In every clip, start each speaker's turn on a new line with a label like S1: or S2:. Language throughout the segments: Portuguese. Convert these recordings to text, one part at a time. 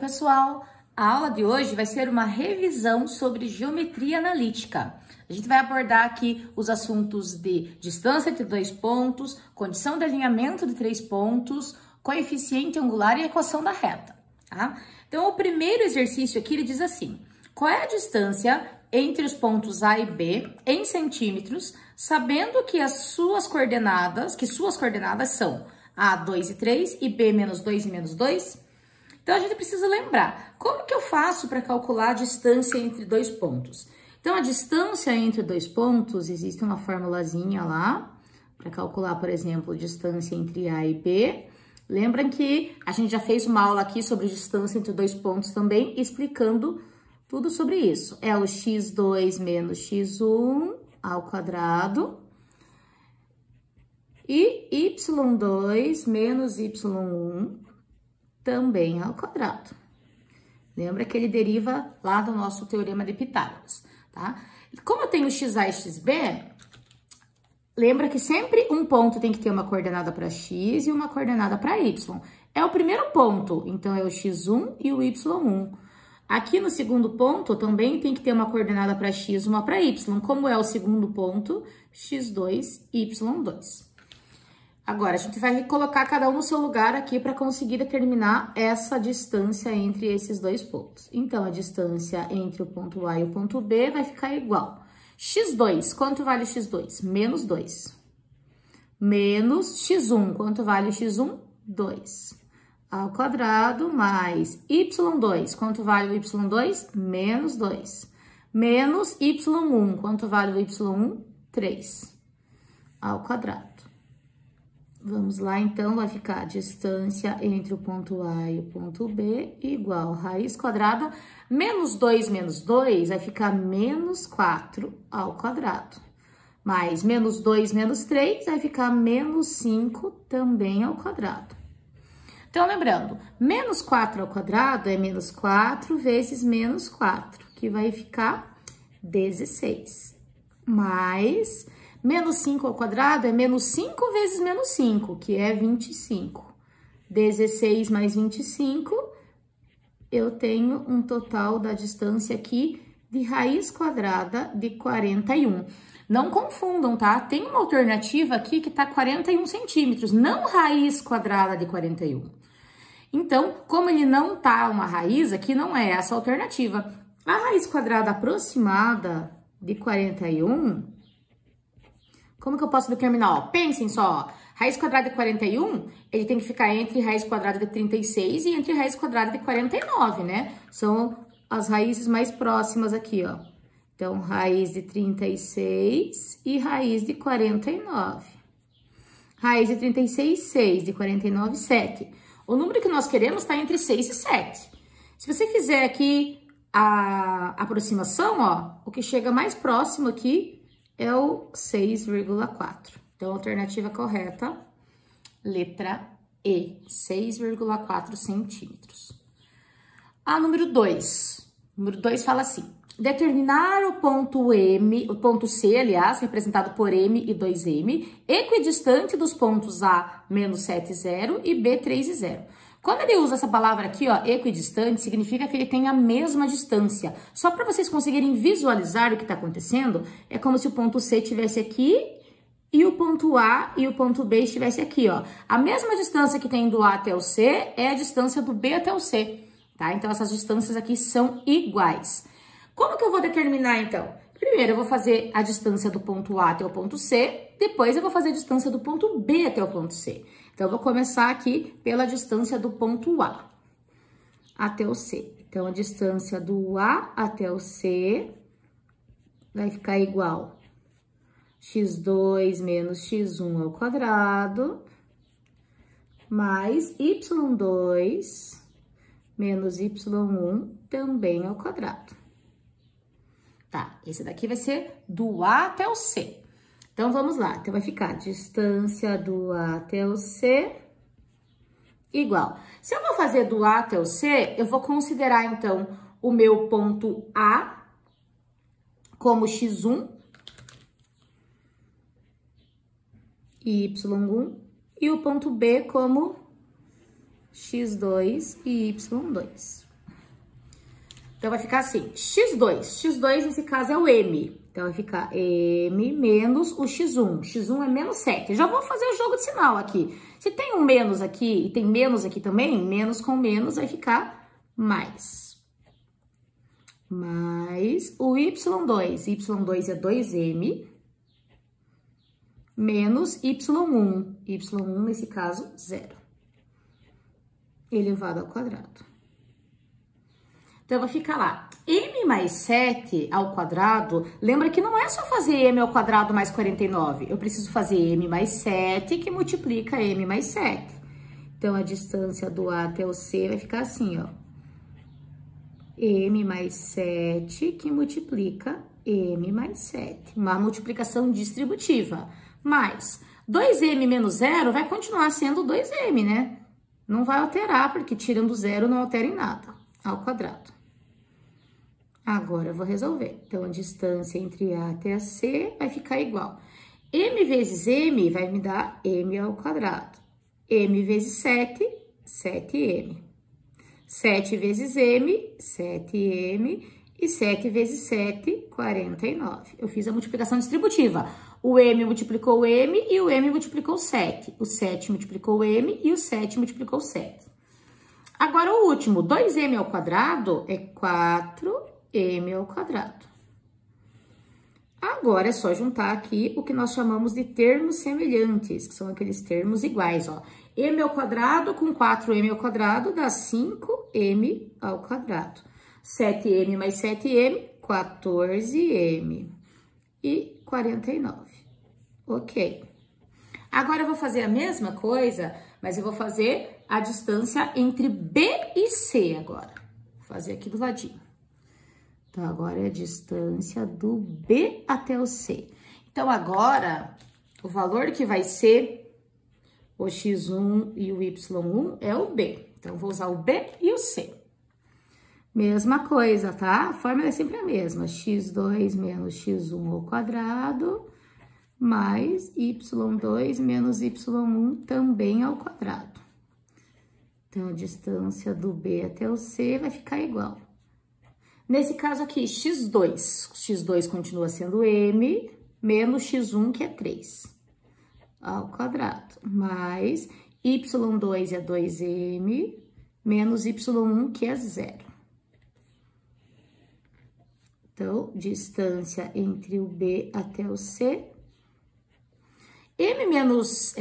S1: pessoal? A aula de hoje vai ser uma revisão sobre geometria analítica. A gente vai abordar aqui os assuntos de distância entre dois pontos, condição de alinhamento de três pontos, coeficiente angular e equação da reta, tá? Então, o primeiro exercício aqui, ele diz assim: qual é a distância entre os pontos A e B em centímetros, sabendo que suas coordenadas são A, 2 e 3 e B, menos 2 e menos 2? Então, a gente precisa lembrar, como que eu faço para calcular a distância entre dois pontos? Então, a distância entre dois pontos, existe uma formulazinha lá, para calcular, por exemplo, a distância entre A e B. Lembram que a gente já fez uma aula aqui sobre distância entre dois pontos também, explicando tudo sobre isso. É o x2 menos x1 ao quadrado e y2 menos y1 também ao quadrado. Lembra que ele deriva lá do nosso teorema de Pitágoras, tá? Como eu tenho xa e xb, lembra que sempre um ponto tem que ter uma coordenada para x e uma coordenada para y. É o primeiro ponto, então é o x1 e o y1. Aqui no segundo ponto também tem que ter uma coordenada para x e uma para y. Como é o segundo ponto, x2 e y2. Agora, a gente vai colocar cada um no seu lugar aqui para conseguir determinar essa distância entre esses dois pontos. Então, a distância entre o ponto A e o ponto B vai ficar igual. x2, quanto vale x2? Menos 2. Menos x1, quanto vale x1? 2. Ao quadrado, mais y2, quanto vale o y2? Menos 2. Menos y1, quanto vale o y1? 3. Ao quadrado. Vamos lá, então, vai ficar a distância entre o ponto A e o ponto B igual a raiz quadrada, menos 2 vai ficar menos 4 ao quadrado. Mais menos 2 menos 3 vai ficar menos 5 também ao quadrado. Então, lembrando, menos 4 ao quadrado é menos 4 vezes menos 4, que vai ficar 16. Mais menos 5 ao quadrado é menos 5 vezes menos 5, que é 25. 16 mais 25, eu tenho um total da distância aqui de raiz quadrada de 41. Não confundam, tá? Tem uma alternativa aqui que tá 41 centímetros, não raiz quadrada de 41. Então, como ele não tá uma raiz, aqui não é essa a alternativa. A raiz quadrada aproximada de 41... Como que eu posso determinar? Ó, pensem só, ó, raiz quadrada de 41, ele tem que ficar entre raiz quadrada de 36 e entre raiz quadrada de 49, né? São as raízes mais próximas aqui, ó. Então, raiz de 36 e raiz de 49. Raiz de 36, 6, de 49, 7. O número que nós queremos está entre 6 e 7. Se você fizer aqui a aproximação, ó, o que chega mais próximo aqui é o 6,4. Então, a alternativa correta, letra E, 6,4 centímetros. A número 2. Número 2 fala assim: determinar o ponto M, o ponto C, aliás, representado por M e 2M, equidistante dos pontos A, menos 7 e 0 e B, 3 e 0. Quando ele usa essa palavra aqui, ó, equidistante, significa que ele tem a mesma distância. Só para vocês conseguirem visualizar o que está acontecendo, é como se o ponto C estivesse aqui e o ponto A e o ponto B estivesse aqui, ó. A mesma distância que tem do A até o C é a distância do B até o C, tá? Então, essas distâncias aqui são iguais. Como que eu vou determinar, então? Primeiro, eu vou fazer a distância do ponto A até o ponto C, depois eu vou fazer a distância do ponto B até o ponto C. Então, eu vou começar aqui pela distância do ponto A até o C. Então, a distância do A até o C vai ficar igual x2 menos x1 ao quadrado, mais y2 menos y1 também ao quadrado. Tá, esse daqui vai ser do A até o C. Então, vamos lá. Então, vai ficar distância do A até o C igual. Se eu vou fazer do A até o C, eu vou considerar, então, o meu ponto A como x1 e y1 e o ponto B como x2 e y2. Então, vai ficar assim, x2. x2, nesse caso, é o m. Então, vai ficar m menos o x1. x1 é menos 7. Já vou fazer o jogo de sinal aqui. Se tem um menos aqui e tem menos aqui também, menos com menos vai ficar mais. Mais o y2. y2 é 2m. Menos y1. y1, nesse caso, 0. Elevado ao quadrado. Então, vai ficar lá, m mais 7 ao quadrado, lembra que não é só fazer m ao quadrado mais 49, eu preciso fazer m mais 7, que multiplica m mais 7. Então, a distância do A até o C vai ficar assim, ó. M mais 7, que multiplica m mais 7. Uma multiplicação distributiva. Mais 2m menos 0 vai continuar sendo 2m, né? Não vai alterar, porque tirando 0 não altera em nada, ao quadrado. Agora, eu vou resolver. Então, a distância entre A até a C vai ficar igual. M vezes M vai me dar M ao quadrado. M vezes 7, 7M. 7 vezes M, 7M. E 7 vezes 7, 49. Eu fiz a multiplicação distributiva. O M multiplicou o M e o M multiplicou o 7. O 7 multiplicou o M e o 7 multiplicou o 7. Agora, o último, 2m ao quadrado é 4m ao quadrado. Agora, é só juntar aqui o que nós chamamos de termos semelhantes, que são aqueles termos iguais, ó. M ao quadrado com 4m ao quadrado dá 5m ao quadrado. 7m mais 7m, 14m. E 49. Ok. Agora, eu vou fazer a mesma coisa, mas eu vou fazer a distância entre B e C agora. Vou fazer aqui do ladinho. Então, agora é a distância do B até o C. Então, agora, o valor que vai ser o x1 e o y1 é o B. Então, vou usar o B e o C. Mesma coisa, tá? A fórmula é sempre a mesma. x2 menos x1 ao quadrado, mais y2 menos y1 também ao quadrado. Então, a distância do B até o C vai ficar igual. Nesse caso aqui, x2. x2 continua sendo m, menos x1, que é 3, ao quadrado. Mais y2 é 2m, menos y1, que é 0. Então, distância entre o B até o C. M menos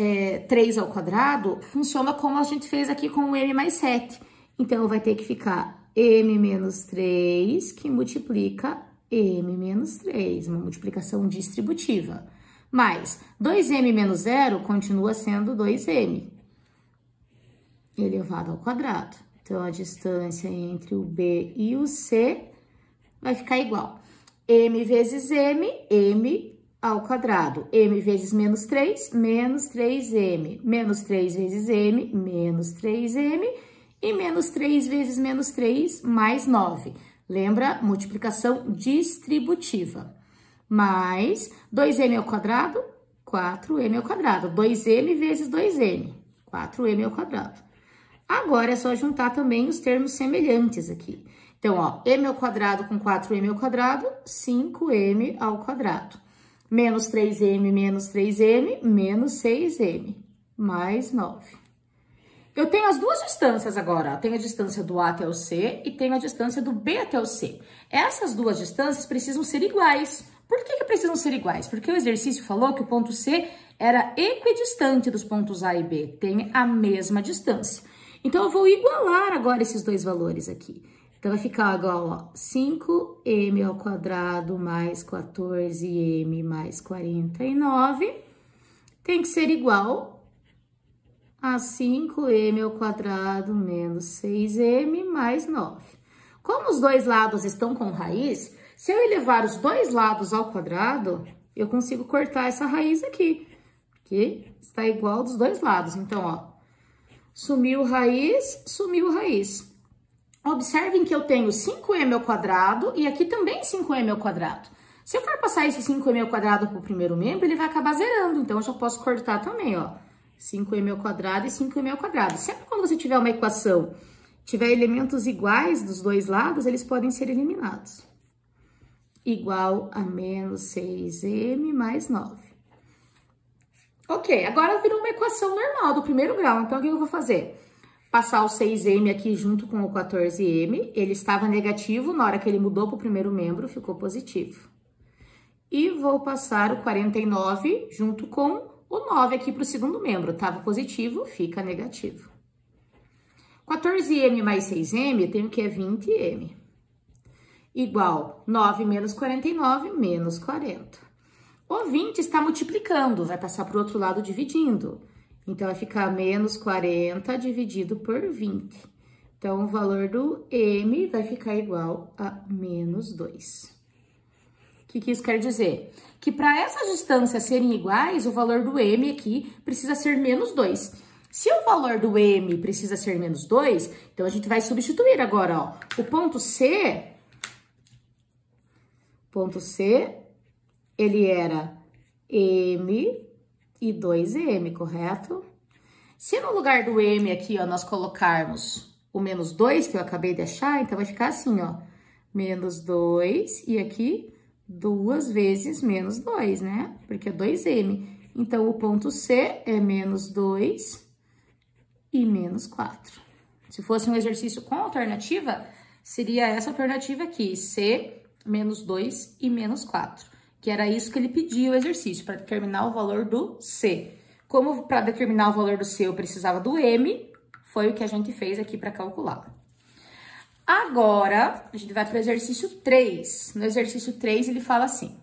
S1: 3 ao quadrado funciona como a gente fez aqui com o m mais 7. Então, vai ter que ficar m menos 3, que multiplica m menos 3, uma multiplicação distributiva. Mais 2m menos 0 continua sendo 2m, elevado ao quadrado. Então, a distância entre o B e o C vai ficar igual. M vezes m, m ao quadrado. M vezes menos 3, menos 3m. Menos 3 vezes m, menos 3m. E menos 3 vezes menos 3, mais 9. Lembra? Multiplicação distributiva. Mais 2m ao quadrado, 4m ao quadrado. 2m vezes 2m, 4m ao quadrado. Agora, é só juntar também os termos semelhantes aqui. Então, ó, m ao quadrado com 4m ao quadrado, 5m ao quadrado. Menos 3m, menos 3m, menos 6m, mais 9. Eu tenho as duas distâncias agora, ó. Tenho a distância do A até o C e tenho a distância do B até o C. Essas duas distâncias precisam ser iguais. Por que precisam ser iguais? Porque o exercício falou que o ponto C era equidistante dos pontos A e B, tem a mesma distância. Então, eu vou igualar agora esses dois valores aqui. Então, vai ficar igual, ó, 5m ao quadrado mais 14m mais 49 tem que ser igual a 5m ao quadrado menos 6m mais 9. Como os dois lados estão com raiz, se eu elevar os dois lados ao quadrado, eu consigo cortar essa raiz aqui, que está igual dos dois lados. Então, ó, sumiu raiz, sumiu raiz. Observem que eu tenho 5m ao quadrado e aqui também 5m ao quadrado. Se eu for passar esse 5m ao quadrado para o primeiro membro, ele vai acabar zerando. Então, eu já posso cortar também, ó. 5m ao quadrado e 5m ao quadrado. Sempre quando você tiver uma equação tiver elementos iguais dos dois lados, eles podem ser eliminados. Igual a menos 6m mais 9. Ok, agora virou uma equação normal do primeiro grau. Então, o que eu vou fazer? Passar o 6m aqui junto com o 14m. Ele estava negativo, na hora que ele mudou para o primeiro membro, ficou positivo. E vou passar o 49 junto com o 9 aqui para o segundo membro. Estava positivo, fica negativo. 14m mais 6m, eu tenho que é 20m. Igual 9 menos 49, menos 40. O 20 está multiplicando, vai passar para o outro lado dividindo. Então, vai ficar menos 40 dividido por 20. Então, o valor do m vai ficar igual a menos 2. O que isso quer dizer? Que para essas distâncias serem iguais, o valor do m aqui precisa ser menos 2. Se o valor do m precisa ser menos 2, então a gente vai substituir agora, ó. O ponto C, ele era m e 2m, correto? Se no lugar do m aqui, ó, nós colocarmos o menos 2, que eu acabei de achar, então vai ficar assim, ó. Menos 2 e aqui 2 vezes menos 2, né? Porque é 2m. Então, o ponto C é menos 2 e menos 4. Se fosse um exercício com alternativa, seria essa alternativa aqui, C, menos 2 e menos 4. Que era isso que ele pediu o exercício, para determinar o valor do C. Como para determinar o valor do C eu precisava do M, foi o que a gente fez aqui para calcular. Agora, a gente vai para o exercício 3. No exercício 3, ele fala assim: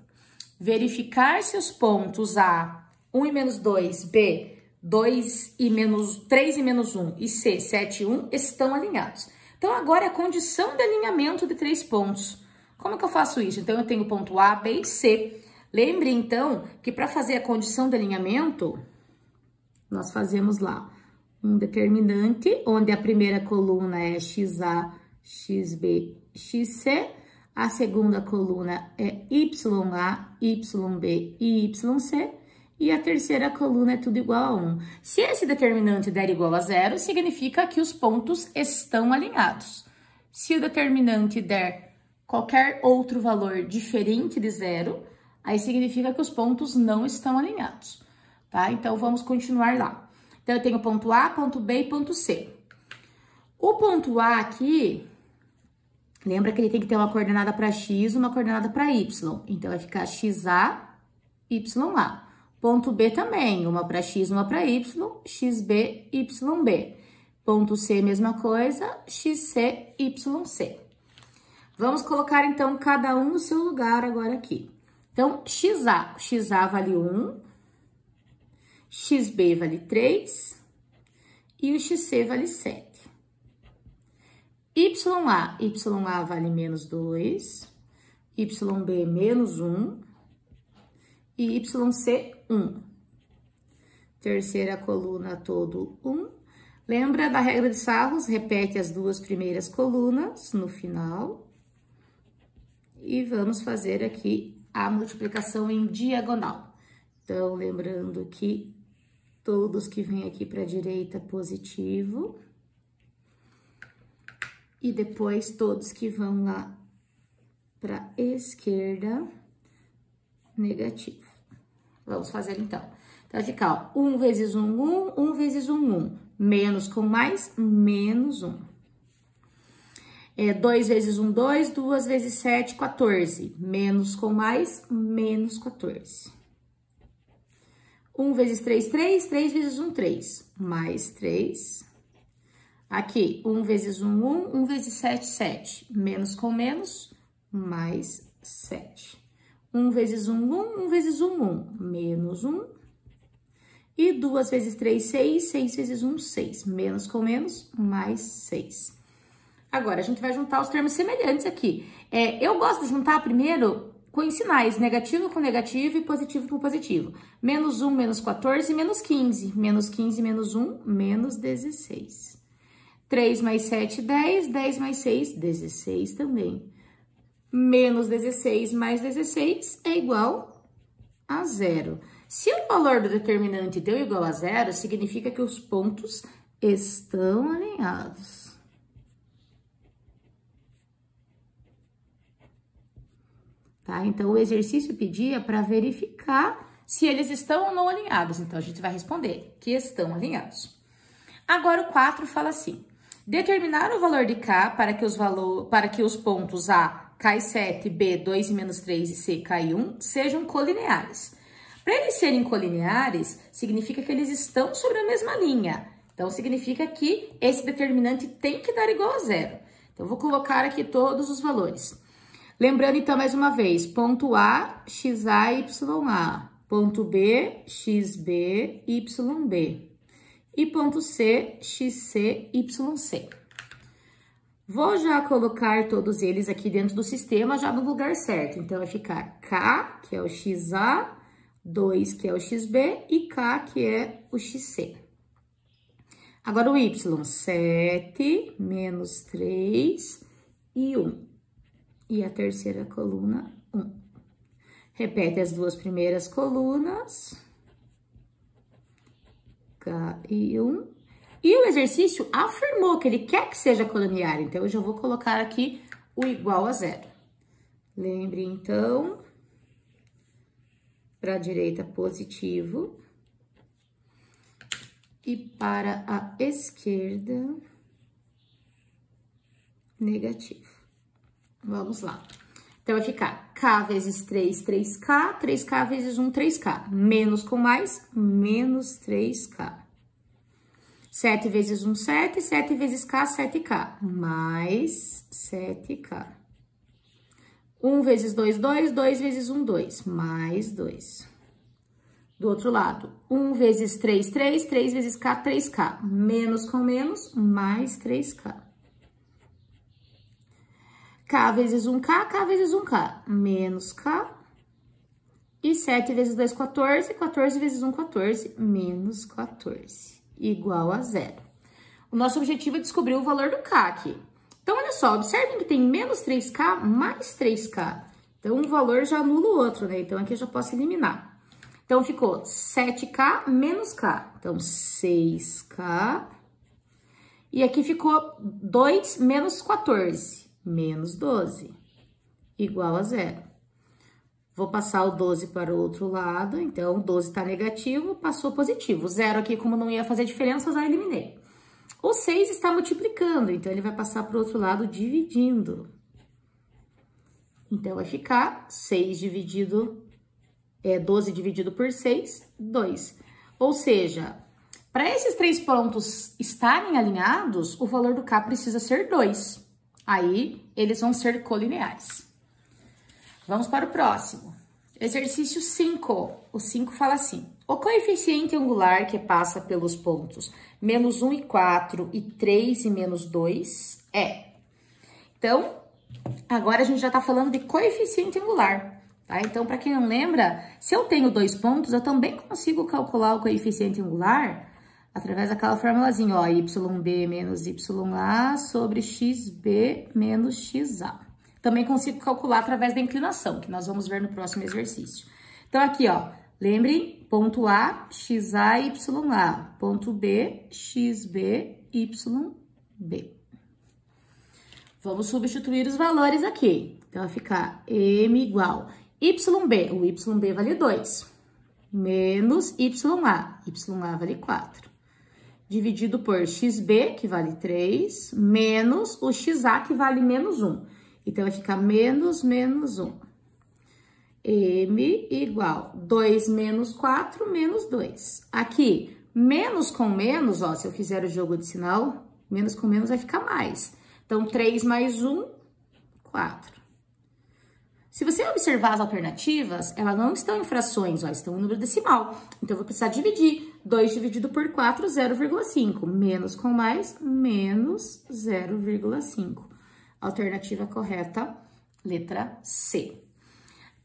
S1: verificar se os pontos A, 1 e menos 2, B, 2 e menos 3 e menos 1 e C, 7 e 1 estão alinhados. Então, agora é a condição de alinhamento de 3 pontos. Como que eu faço isso? Então, eu tenho ponto A, B e C. Lembre, então, que para fazer a condição de alinhamento, nós fazemos lá um determinante, onde a primeira coluna é XA, XB, XC, a segunda coluna é YA, YB e YC, e a terceira coluna é tudo igual a 1. Se esse determinante der igual a 0, significa que os pontos estão alinhados. Se o determinante der qualquer outro valor diferente de 0, aí significa que os pontos não estão alinhados, tá? Então, vamos continuar lá. Então, eu tenho ponto A, ponto B e ponto C. O ponto A aqui, lembra que ele tem que ter uma coordenada para X e uma coordenada para Y. Então, vai ficar XA, YA. Ponto B também, uma para X, uma para Y, XB, YB. Ponto C, mesma coisa, XC, YC. Vamos colocar, então, cada um no seu lugar agora aqui. Então, XA vale 1, XB vale 3 e o XC vale 7. YA vale menos 2, YB menos 1 e YC 1. Terceira coluna todo 1. Lembra da regra de Sarros? Repete as duas primeiras colunas no final. E vamos fazer aqui a multiplicação em diagonal. Então, lembrando que todos que vêm aqui para a direita, positivo. E depois, todos que vão lá para a esquerda, negativo. Vamos fazer, então. Então, vai ficar, ó, 1 vezes 1, 1, 1 vezes 1, 1. Menos com mais, menos 1. 2 vezes 1, 2, 2 vezes 7, 14. Menos com mais, menos 14. 1 vezes 3, 3. 3 vezes 1, 3. Mais 3. Aqui, 1 vezes 1, 1. 1 vezes 7, 7. Menos com menos, mais 7. 1 vezes 1, 1. 1 vezes 1, 1. Menos 1. E 2 vezes 3, 6. 6 vezes 1, 6. Menos com menos, mais 6. Agora, a gente vai juntar os termos semelhantes aqui. Eu gosto de juntar primeiro com sinais, negativo com negativo e positivo com positivo. Menos 1, menos 14, menos 15. Menos 15, menos 1, menos 16. 3 mais 7, 10. 10 mais 6, 16 também. Menos 16 mais 16 é igual a 0. Se o valor do determinante deu igual a 0, significa que os pontos estão alinhados. tá? Então, o exercício pedia para verificar se eles estão ou não alinhados. Então, a gente vai responder que estão alinhados. Agora, o 4 fala assim: determinar o valor de K para que os pontos A, K7, B, 2 e menos 3 e C, K1 sejam colineares. Para eles serem colineares, significa que eles estão sobre a mesma linha. Então, significa que esse determinante tem que dar igual a zero. Então, vou colocar aqui todos os valores. Lembrando, então, mais uma vez, ponto A, XA, YA. Ponto B, XB, YB. E ponto C, XC, YC. Vou já colocar todos eles aqui dentro do sistema, já no lugar certo. Então, vai ficar K, que é o XA, 2, que é o XB, e K, que é o XC. Agora, o Y, 7, menos 3 e 1. E a terceira coluna, 1. Repete as duas primeiras colunas. K e 1. E o exercício afirmou que ele quer que seja colinear. Então, eu já vou colocar aqui o igual a zero. Lembre, então, para a direita, positivo. E para a esquerda, negativo. Vamos lá. Então, vai ficar K vezes 3, 3K, 3K vezes 1, 3K. Menos com mais, menos 3K. 7 vezes 1, 7, 7 vezes K, 7K. Mais 7K. 1 vezes 2, 2, 2 vezes 1, 2. Mais 2. Do outro lado, 1 vezes 3, 3, 3 vezes K, 3K. Menos com menos, mais 3K. K vezes 1K, K vezes 1K, menos K. E 7 vezes 2, 14, 14 vezes 1, 14, menos 14, igual a zero. O nosso objetivo é descobrir o valor do K aqui. Então, olha só, observem que tem menos 3K mais 3K. Então, um valor já anula o outro, né? Então, aqui eu já posso eliminar. Então, ficou 7K menos K. Então, 6K. E aqui ficou 2 menos 14, menos 12, igual a zero. Vou passar o 12 para o outro lado. Então, o 12 está negativo, passou positivo. Zero aqui, como não ia fazer diferença, eu já eliminei. O 6 está multiplicando, então, ele vai passar para o outro lado dividindo. Então, vai ficar 6 dividido... 12 dividido por 6, 2. Ou seja, para esses três pontos estarem alinhados, o valor do K precisa ser 2. Aí, eles vão ser colineares. Vamos para o próximo. Exercício 5. O 5 fala assim: o coeficiente angular que passa pelos pontos menos 1 e 4 e 3 e menos 2 é... Então, agora a gente já está falando de coeficiente angular. Tá? Então, para quem não lembra, se eu tenho 2 pontos, eu também consigo calcular o coeficiente angular através daquela formulazinha, ó, YB menos YA sobre XB menos XA. Também consigo calcular através da inclinação, que nós vamos ver no próximo exercício. Então, aqui, ó, lembrem, ponto A, XA, YA, ponto B, XB, YB. Vamos substituir os valores aqui. Então, vai ficar M igual... YB, o YB vale 2, menos YA, YA vale 4, dividido por XB, que vale 3, menos o XA, que vale menos 1. Então, vai ficar menos 1. M igual 2 menos 4, menos 2. Aqui, menos com menos, ó, se eu fizer o jogo de sinal, menos com menos vai ficar mais. Então, 3 mais 1, 4. Se você observar as alternativas, elas não estão em frações, ó, estão em número decimal. Então, eu vou precisar dividir. 2 dividido por 4, 0,5. Menos com mais, menos 0,5. Alternativa correta, letra C.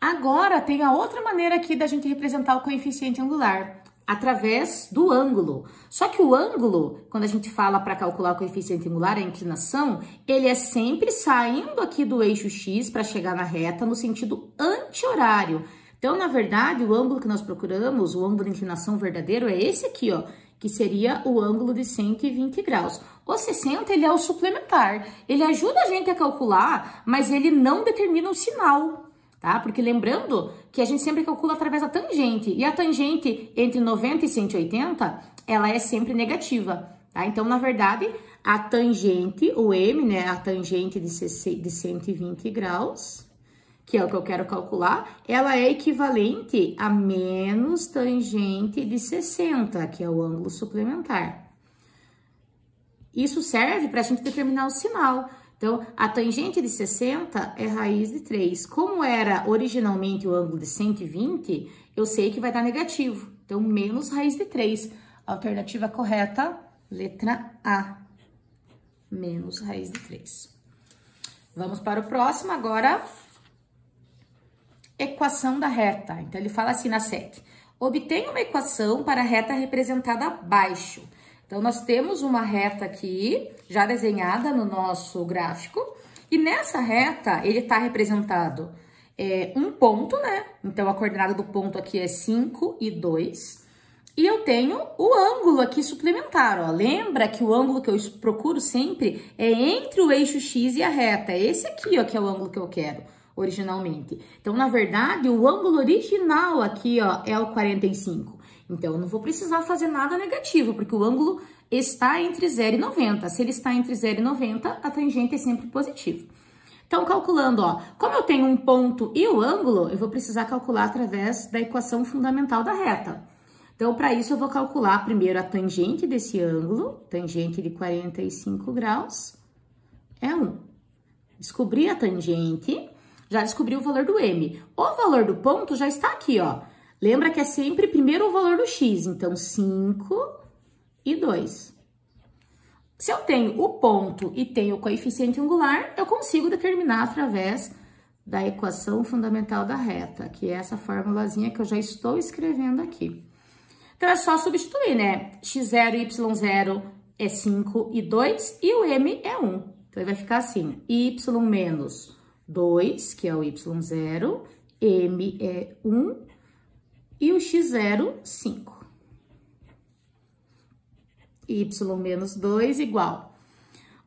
S1: Agora, tem a outra maneira aqui da gente representar o coeficiente angular, através do ângulo. Só que o ângulo, quando a gente fala para calcular o coeficiente angular, a inclinação, ele é sempre saindo aqui do eixo X para chegar na reta no sentido anti-horário. Então, na verdade, o ângulo que nós procuramos, o ângulo de inclinação verdadeiro, é esse aqui, ó, que seria o ângulo de 120 graus. O 60, ele é o suplementar. Ele ajuda a gente a calcular, mas ele não determina o sinal. tá? Porque lembrando que a gente sempre calcula através da tangente, e a tangente entre 90 e 180, ela é sempre negativa, tá? Então, na verdade, a tangente, o M, né, a tangente de 120 graus, que é o que eu quero calcular, ela é equivalente a menos tangente de 60, que é o ângulo suplementar. Isso serve para a gente determinar o sinal. Então, a tangente de 60 é raiz de 3. Como era originalmente o ângulo de 120, eu sei que vai dar negativo. Então, menos raiz de 3. Alternativa correta, letra A. Menos raiz de 3. Vamos para o próximo agora. Equação da reta. Então, ele fala assim na 7. Obtenha uma equação para a reta representada abaixo. Então, nós temos uma reta aqui, já desenhada no nosso gráfico. E nessa reta, ele está representado um ponto, né? Então, a coordenada do ponto aqui é 5 e 2. E eu tenho o ângulo aqui suplementar, ó. Lembra que o ângulo que eu procuro sempre é entre o eixo X e a reta. É esse aqui, ó, que é o ângulo que eu quero originalmente. Então, na verdade, o ângulo original aqui, ó, é o 45. Então, eu não vou precisar fazer nada negativo, porque o ângulo está entre 0 e 90. Se ele está entre 0 e 90, a tangente é sempre positiva. Então, calculando, ó, como eu tenho um ponto e o ângulo, eu vou precisar calcular através da equação fundamental da reta. Então, para isso, eu vou calcular primeiro a tangente desse ângulo, tangente de 45 graus, é 1. Descobri a tangente, já descobri o valor do M. O valor do ponto já está aqui, ó. Lembra que é sempre primeiro o valor do X, então 5 e 2. Se eu tenho o ponto e tenho o coeficiente angular, eu consigo determinar através da equação fundamental da reta, que é essa formulazinha que eu já estou escrevendo aqui. Então, é só substituir, né? x0 e y0 é 5 e 2 e o M é 1. Então, ele vai ficar assim, y menos 2, que é o y0, M é 1, e o x0, 5. Y menos 2 igual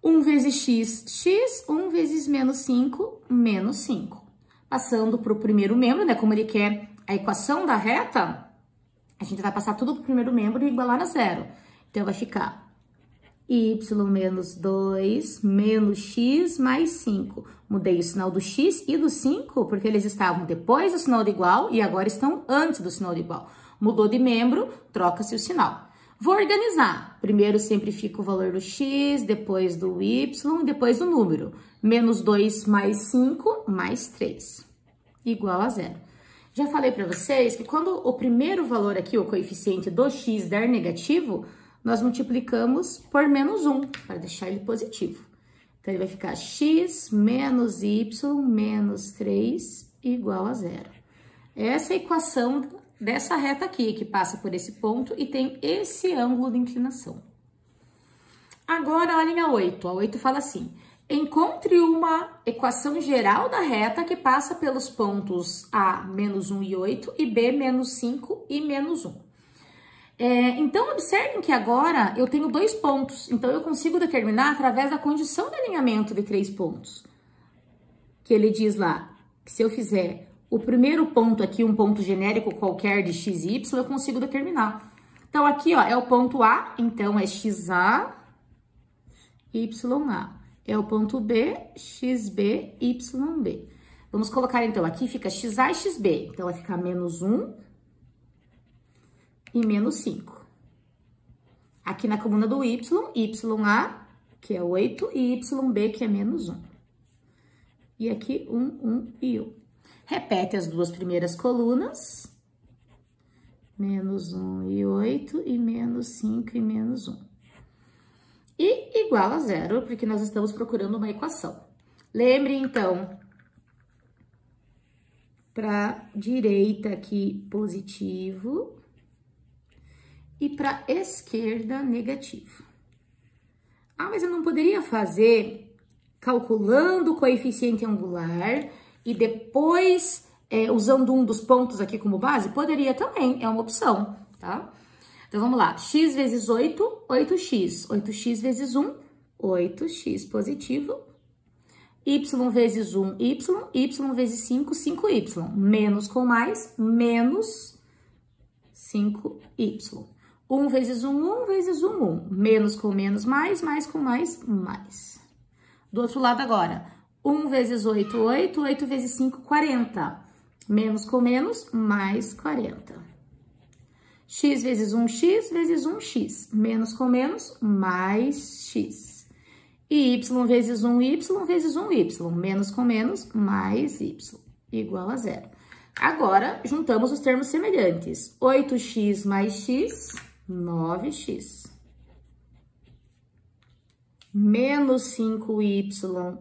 S1: 1 vezes x, x, 1 vezes menos 5, menos 5. Passando para o primeiro membro, né? Como ele quer a equação da reta, a gente vai passar tudo para o primeiro membro e igualar a 0. Então, vai ficar y menos 2 menos x mais 5. Mudei o sinal do x e do 5, porque eles estavam depois do sinal de igual e agora estão antes do sinal de igual. Mudou de membro, troca-se o sinal. Vou organizar. Primeiro sempre fica o valor do x, depois do y e depois do número. Menos 2 mais 5 mais 3, igual a 0. Já falei para vocês que quando o primeiro valor aqui, o coeficiente do x, der negativo, nós multiplicamos por menos 1, para deixar ele positivo. Então, ele vai ficar x menos y menos 3 igual a 0. Essa é a equação dessa reta aqui, que passa por esse ponto e tem esse ângulo de inclinação. Agora, olhem a 8. A 8 fala assim: encontre uma equação geral da reta que passa pelos pontos A, menos 1 e 8, e B, menos 5 e menos 1. Então, observem que agora eu tenho 2 pontos, então eu consigo determinar através da condição de alinhamento de 3 pontos. Que ele diz lá, que se eu fizer o primeiro ponto aqui, um ponto genérico qualquer de x e y, eu consigo determinar. Então, aqui, ó, é o ponto A, então é xa, YA. É o ponto B, XB, YB. Vamos colocar, então, aqui fica XA e XB. Então, vai ficar menos 1 e menos 5. Aqui na coluna do Y, YA, que é 8, e YB, que é menos 1. E aqui, 1, 1 e 1. Repete as duas primeiras colunas. Menos 1 e 8, e menos 5 e menos 1. E igual a 0, porque nós estamos procurando uma equação. Lembre, então, para direita aqui, positivo, e para esquerda, negativo. Ah, mas eu não poderia fazer calculando o coeficiente angular e depois usando um dos pontos aqui como base? Poderia também, é uma opção, tá? Então, vamos lá. X vezes 8, 8x. 8x vezes 1, 8x positivo, y vezes 1, y vezes 5, 5y. Menos com mais, menos 5y. 1 vezes 1, 1 vezes 1, 1. Menos com menos, mais com mais, mais. Do outro lado agora, 1 vezes 8, 8, 8 vezes 5, 40. Menos com menos, mais 40. X vezes 1x vezes 1x. Menos com menos, mais x. E y vezes 1y vezes 1y. Menos com menos, mais y. Igual a zero. Agora, juntamos os termos semelhantes. 8x mais x, 9x. Menos 5y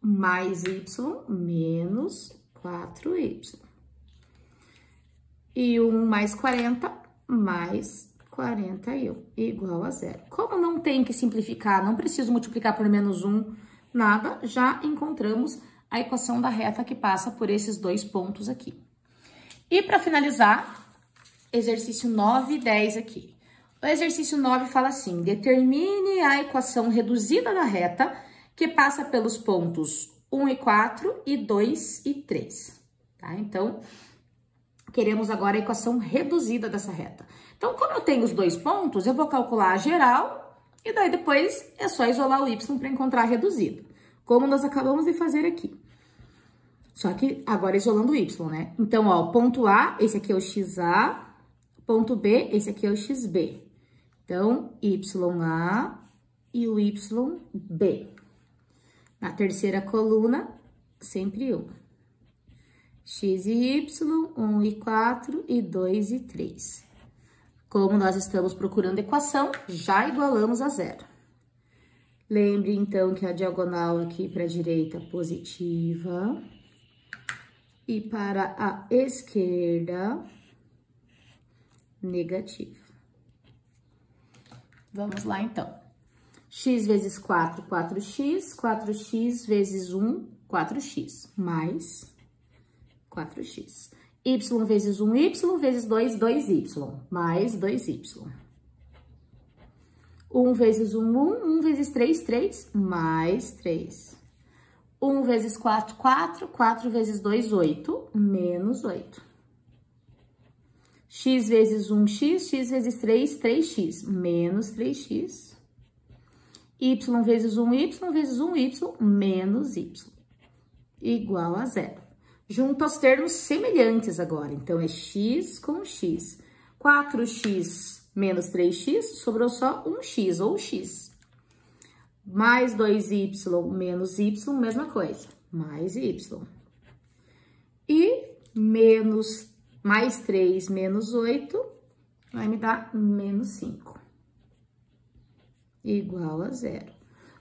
S1: mais y, menos 4y. E 1 mais 40, mais 41, igual a zero. Como não tem que simplificar, não preciso multiplicar por menos 1, nada, já encontramos a equação da reta que passa por esses dois pontos aqui. E para finalizar, exercício 9 e 10 aqui. O exercício 9 fala assim, determine a equação reduzida da reta que passa pelos pontos 1 e 4 e 2 e 3, tá? Então, queremos agora a equação reduzida dessa reta. Então, como eu tenho os dois pontos, eu vou calcular a geral e daí depois é só isolar o y para encontrar a reduzida, como nós acabamos de fazer aqui. Só que agora isolando o y, né? Então, ó, ponto A, esse aqui é o XA, ponto B, esse aqui é o XB. Então, YA e o YB. Na terceira coluna, sempre 1. X e Y, 1 e 4 e 2 e 3. Como nós estamos procurando equação, já igualamos a zero. Lembre, então, que a diagonal aqui para a direita positiva e para a esquerda negativa. Vamos lá, então. X vezes 4, 4x. 4x vezes 1, 4x. Mais 4x. Y vezes 1y vezes 2, 2y. Mais 2y. 1 vezes 1, 1. 1 vezes 3, 3. Mais 3. 1 vezes 4, 4. 4 vezes 2, 8. Menos 8. X vezes 1x, x vezes 3, 3x, menos 3x. Y vezes 1y vezes 1y, menos y, igual a zero. Junto aos termos semelhantes agora, então é x com x. 4x menos 3x, sobrou só 1x, ou x. Mais 2y menos y, mesma coisa, mais y. E menos mais 3 menos 8, vai me dar menos 5. Igual a zero.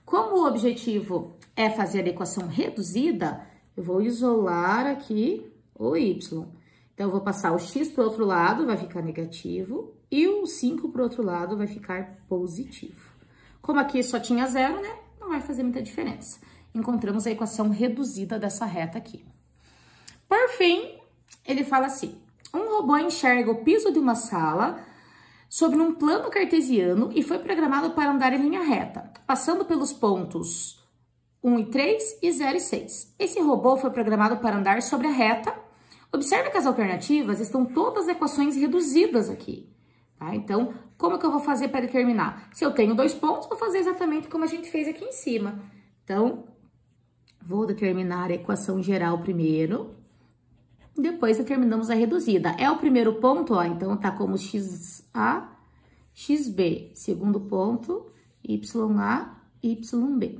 S1: Como o objetivo é fazer a equação reduzida, eu vou isolar aqui o y. Então, eu vou passar o x para o outro lado, vai ficar negativo, e o 5 para o outro lado vai ficar positivo. Como aqui só tinha zero, né? Não vai fazer muita diferença. Encontramos a equação reduzida dessa reta aqui. Por fim, ele fala assim, um robô enxerga o piso de uma sala sobre um plano cartesiano e foi programado para andar em linha reta, passando pelos pontos 1 e 3 e 0 e 6. Esse robô foi programado para andar sobre a reta. Observe que as alternativas estão todas equações reduzidas aqui, tá? Então, como que eu vou fazer para determinar? Se eu tenho dois pontos, vou fazer exatamente como a gente fez aqui em cima. Então, vou determinar a equação geral primeiro. Depois determinamos a reduzida. É o primeiro ponto, ó, então tá como XA, XB. Segundo ponto, YA, YB.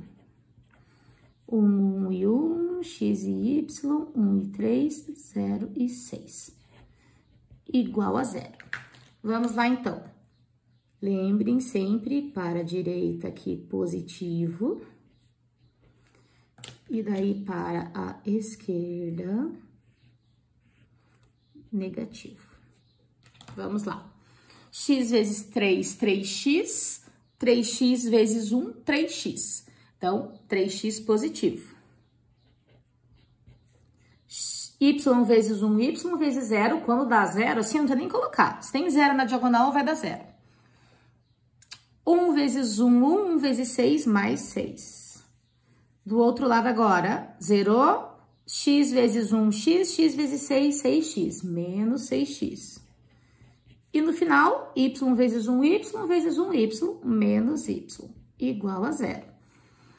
S1: 1 e 1, X e Y, 1 e 3, 0 e 6. Igual a zero. Vamos lá, então. Lembrem sempre, para a direita aqui, positivo. E daí para a esquerda, negativo. Vamos lá. X vezes 3, 3x. 3x vezes 1, 3x. Então, 3x positivo. Y vezes 1, y vezes 0. Quando dá zero, assim, não tem nem colocar. Se tem zero na diagonal, vai dar zero. 1 vezes 1, 1 vezes 6, mais 6. Do outro lado agora, zerou, x vezes 1, x vezes 6, 6x, menos 6x. E no final, y vezes 1y vezes 1y, menos y, igual a zero.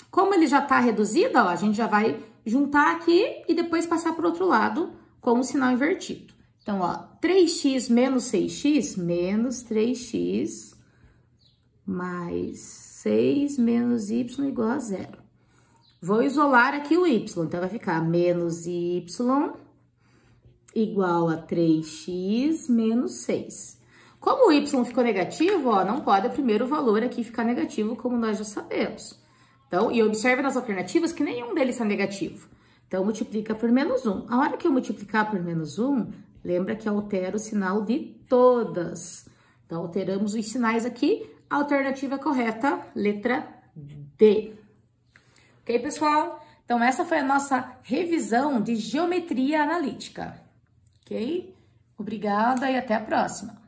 S1: Como ele já tá reduzido, ó, a gente já vai juntar aqui e depois passar para o outro lado com o sinal invertido. Então, ó, 3x menos 6x, menos 3x, mais 6 menos y igual a zero. Vou isolar aqui o y, então vai ficar menos y igual a 3x menos 6. Como o y ficou negativo, ó, não pode o primeiro valor aqui ficar negativo, como nós já sabemos. Então, e observe nas alternativas que nenhum deles está negativo. Então, multiplica por menos 1. A hora que eu multiplicar por menos 1, lembra que altera o sinal de todas. Então, alteramos os sinais aqui. A alternativa correta, letra D. Ok, pessoal? Então, essa foi a nossa revisão de geometria analítica. Ok? Obrigada e até a próxima.